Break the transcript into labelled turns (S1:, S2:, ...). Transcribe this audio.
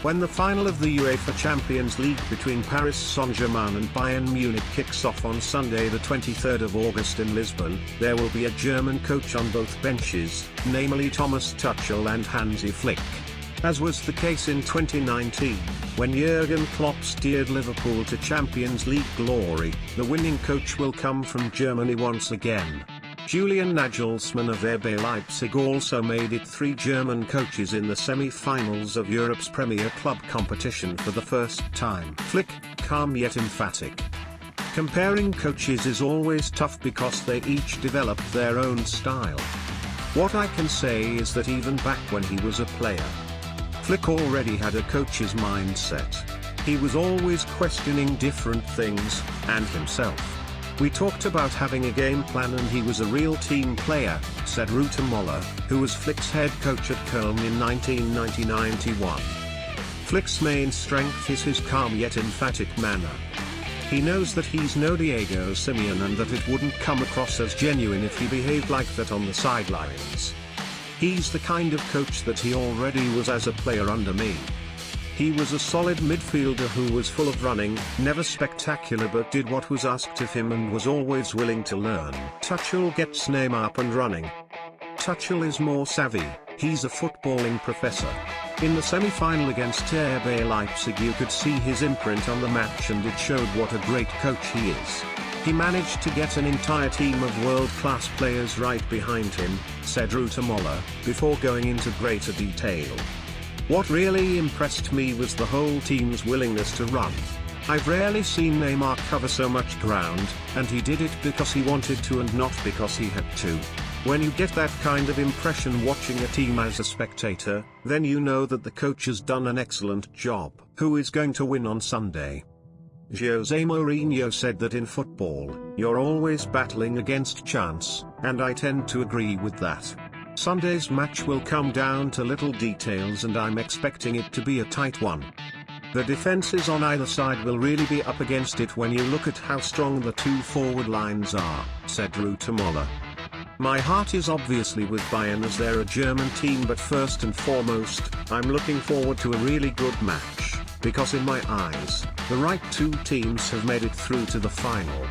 S1: When the final of the UEFA Champions League between Paris Saint-Germain and Bayern Munich kicks off on Sunday the 23rd of August in Lisbon, there will be a German coach on both benches, namely Thomas Tuchel and Hansi Flick. As was the case in 2019, when Jurgen Klopp steered Liverpool to Champions League glory, the winning coach will come from Germany once again. Julian Nagelsmann of RB Leipzig also made it 3 German coaches in the semi-finals of Europe's premier club competition for the first time. Flick, calm yet emphatic. Comparing coaches is always tough because they each develop their own style. What I can say is that even back when he was a player, Flick already had a coach's mindset. He was always questioning different things, and himself. We talked about having a game plan and he was a real team player, said Rüdiger Moller, who was Flick's head coach at Köln in 1990-91. Flick's main strength is his calm yet emphatic manner. He knows that he's no Diego Simeone and that it wouldn't come across as genuine if he behaved like that on the sidelines. He's the kind of coach that he already was as a player under me. He was a solid midfielder who was full of running, never spectacular but did what was asked of him and was always willing to learn. Tuchel gets Neymar up and running. Tuchel is more savvy, he's a footballing professor. In the semi-final against RB Leipzig you could see his imprint on the match and it showed what a great coach he is. He managed to get an entire team of world-class players right behind him, said Rüdiger Moller, before going into greater detail. What really impressed me was the whole team's willingness to run. I've rarely seen Neymar cover so much ground, and he did it because he wanted to and not because he had to. When you get that kind of impression watching a team as a spectator, then you know that the coach has done an excellent job. Who is going to win on Sunday? Jose Mourinho said that in football, you're always battling against chance, and I tend to agree with that. Sunday's match will come down to little details and I'm expecting it to be a tight one. The defenses on either side will really be up against it when you look at how strong the 2 forward lines are, said Rüdiger Moller. My heart is obviously with Bayern as they're a German team, but first and foremost, I'm looking forward to a really good match, because in my eyes, the right 2 teams have made it through to the final.